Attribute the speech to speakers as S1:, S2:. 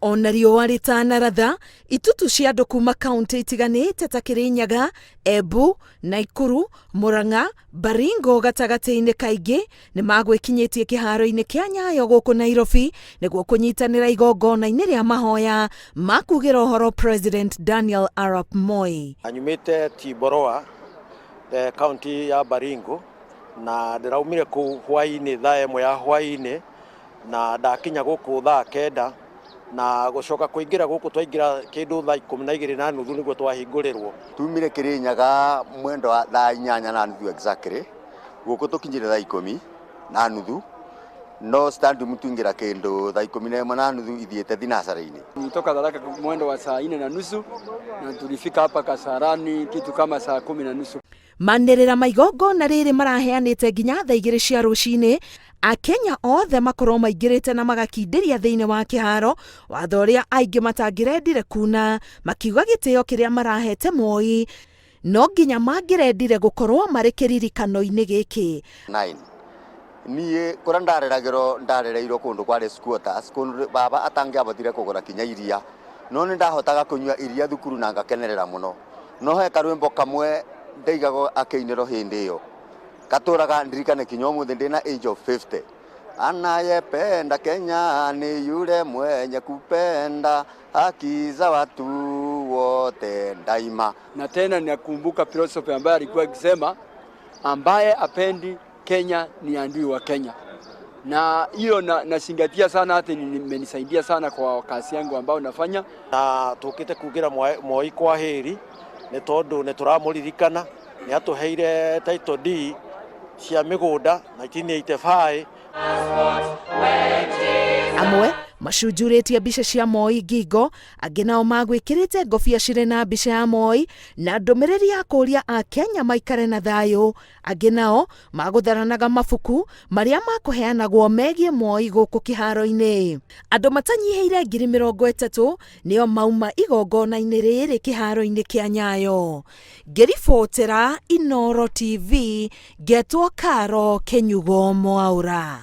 S1: Ona riũa rĩtanaratha, itutu cia andũ kuma kaunti itiganĩte ta Kirinyaga, Embu, Nakuru, Murang'a, Baringo gatagatĩ-inĩ kaingĩ nĩ magwĩkinyĩtie kĩharo-inĩ kĩa Nyayo gũkũ Nairobi nĩguo kũnyitanĩra igongona-inĩ rĩa mahoya ma kugĩra ũhoro President Daniel Arap Moi.
S2: Anyumĩte Tiboroa, kaunti ya Baringo, na ndĩraumire kũu hwaĩ-inĩ thaa 1 ya hwaĩ-inĩ, na ndakinya gũkũ thaa 9 na gũcoka kũingĩra gũkũ twaingĩra kĩndũ thaa 12:30 nĩguo twahingũrĩrwo.
S3: Tumire Kirinyaga mwendo wa thaa 8:30 exactly, gũkũ tũkinyire thaa 10:30, no stand mtuingira kĩndũ thaa 11:30 ithiĩte thinacara-inĩ.
S4: Nitoka Tharaka mwendo wa saa 4:30 na tulifika hapa Kasarani kitu kama saa 10:30.
S1: Manĩrĩra ma igongona rĩrĩ maraheanĩte nginya thaa 2 cia rũcinĩ. Akenya othe makorwo maingĩrĩte na magakindĩria thĩinĩ wa kĩharo, watho ũrĩa aingĩ matangĩrendire kuna, makiuga gĩtĩo kĩrĩa marahete Moi no nginya mangĩrendire gũkorwo marĩ kĩririkano-inĩ gĩkĩ.
S3: 9 niĩ kũrĩa ndarereirwo kũndũ kwa race quarters, kũndũ baba atangĩabotire kũgũra kinya iria, no nĩ ndahotaga kũnyua iria thukuru na ngakenerera mũno. No he karwĩmbo kamwe ndaigago akĩinĩrwo hĩndĩ ĩyo katũraga ndirikane kinya ũmũthĩ ndĩna age of 50. Anayependa Kenya ni yule mwenye kupenda haki za watu wote daima.
S4: Na tena ninakumbuka philosophy ambaye alikuwa akisema ambaye apendi Kenya ni adui wa Kenya. Na hiyo nasingatia sana, hata imenisaidia sana kwa kazi yangu ambayo nafanya.
S2: Na tukite kugira Moi kwa heri nĩ tondũ nĩ tũramũririkana nĩ atũheire title D cia mĩgũnda 1985.
S1: Amwe macunjurĩtie mbica cia Moi ngingo, angĩ nao magwĩkĩrĩte ngobia cirĩ na mbica ya Moi na ndũmĩrĩri ya kũria Akenya maikare na thayũ. Angĩ nao magũtharanaga mabuku marĩa makũheanagwo megiĩ Moi gũkũ kĩharo-inĩ. Andũ matanyihĩire 30,000 nĩo mauma igongona-inĩ rĩrĩ kĩharo-inĩ kĩa Nyayo. Ngĩribotera Inooro TV, ngetwo Karo Kenyugo Mwaura.